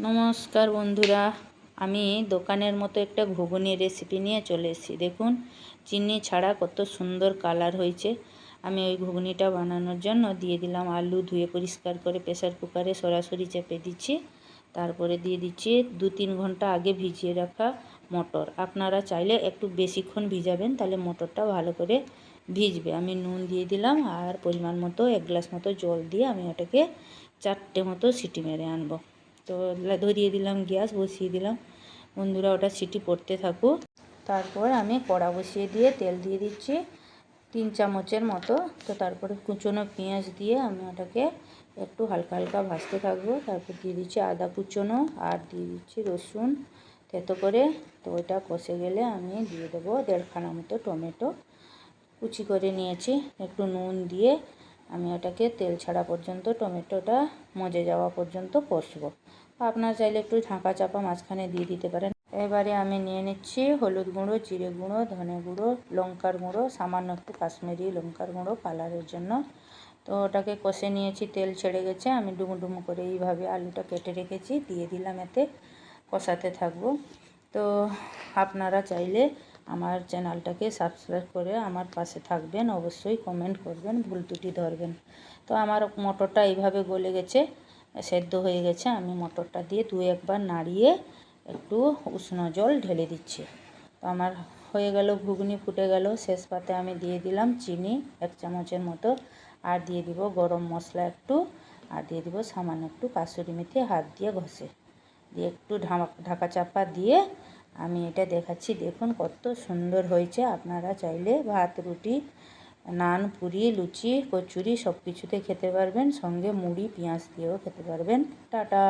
নমস্কার বন্ধুরা, আমি দোকানের মতো একটা ঘুগনি রেসিপি নিয়ে চলে এসেছি। দেখুন চিনি ছাড়া কত সুন্দর কালার হয়েছে। আমি ওই ঘুগনিটা বানানোর জন্য দিয়ে দিলাম আলু, ধুয়ে পরিষ্কার করে প্রেসার কুকারে সরাসরি চেপে দিচ্ছি। তারপরে দিয়ে দিচ্ছি 2-3 ঘন্টা আগে ভিজিয়ে রাখা মটর। আপনারা চাইলে একটু বেশিক্ষণ ভিজাবেন, তাহলে মটরটা ভালো করে ভিজবে। আমি নুন দিয়ে দিলাম আর পরিমাণ মতো 1 গ্লাস মতো জল দিয়ে আমি ওটাকে 4টে মতো সিটি মেরে আনবো। তো ধরিয়ে দিলাম, গ্যাস বসিয়ে দিলাম। বন্ধুরা ওটা সিটি পড়তে থাকুক। তারপর আমি কড়া বসিয়ে দিয়ে তেল দিয়ে দিচ্ছি 3 চামচের মতো। তো তারপরে কুচনো পেঁয়াজ দিয়ে আমি ওটাকে একটু হালকা হালকা ভাজতে থাকবো। তারপর দিয়ে দিচ্ছি আদা কুচনো আর দিয়ে দিচ্ছি রসুন থেতো করে। তো ওইটা কষে গেলে আমি দিয়ে দেবো 1.5 খানা মতো টমেটো কুচি করে নিয়েছি। একটু নুন দিয়ে আমি ওটাকে তেল ছাড়া পর্যন্ত, টমেটোটা মজে যাওয়া পর্যন্ত কষবো। আপনারা চাইলে একটু ঢাকা চাপা মাঝখানে দিয়ে দিতে পারেন। এবারে আমি নিয়ে নিচ্ছি হলুদ গুঁড়ো, জিরে গুঁড়ো, ধনে গুঁড়ো, লঙ্কার গুঁড়ো, সামান্য একটু কাশ্মীরি লঙ্কার গুঁড়ো কালারের জন্য। তো ওটাকে কষে নিয়েছি, তেল ছেড়ে গেছে। আমি ডুমো ডুমো করে এইভাবে আলুটা কেটে রেখেছি, দিয়ে দিলাম, এতে কষাতে থাকবো। তো আপনারা চাইলে আমার চ্যানেলটাকে সাবস্ক্রাইব করে আমার পাশে থাকবেন, অবশ্যই কমেন্ট করবেন, ভুল ত্রুটি ধরবেন। তো আমার মটরটা এইভাবে গলে গেছে, সেদ্ধ হয়ে গেছে। আমি মটরটা দিয়ে 2-1 বার নাড়িয়ে একটু উষ্ণ জল ঢেলে দিচ্ছি। তো আমার হয়ে গেল, ঘুগনি ফুটে গেল। শেষ পাতে আমি দিয়ে দিলাম চিনি 1 চামচের মতো, আর দিয়ে দিব গরম মশলা একটু, আর দিয়ে দিব সামান্য একটু কাসুরি মেথি হাত দিয়ে ঘষে, দিয়ে একটু ঢাকা চাপা দিয়ে আমি এটা দেখাচ্ছি। দেখুন কত সুন্দর হয়েছে। আপনারা চাইলে ভাত, রুটি, নান, পুরি, লুচি, কচুরি সব কিছুতে খেতে পারবেন, সঙ্গে মুড়ি পেঁয়াজ দিয়েও খেতে পারবেন। টাটা।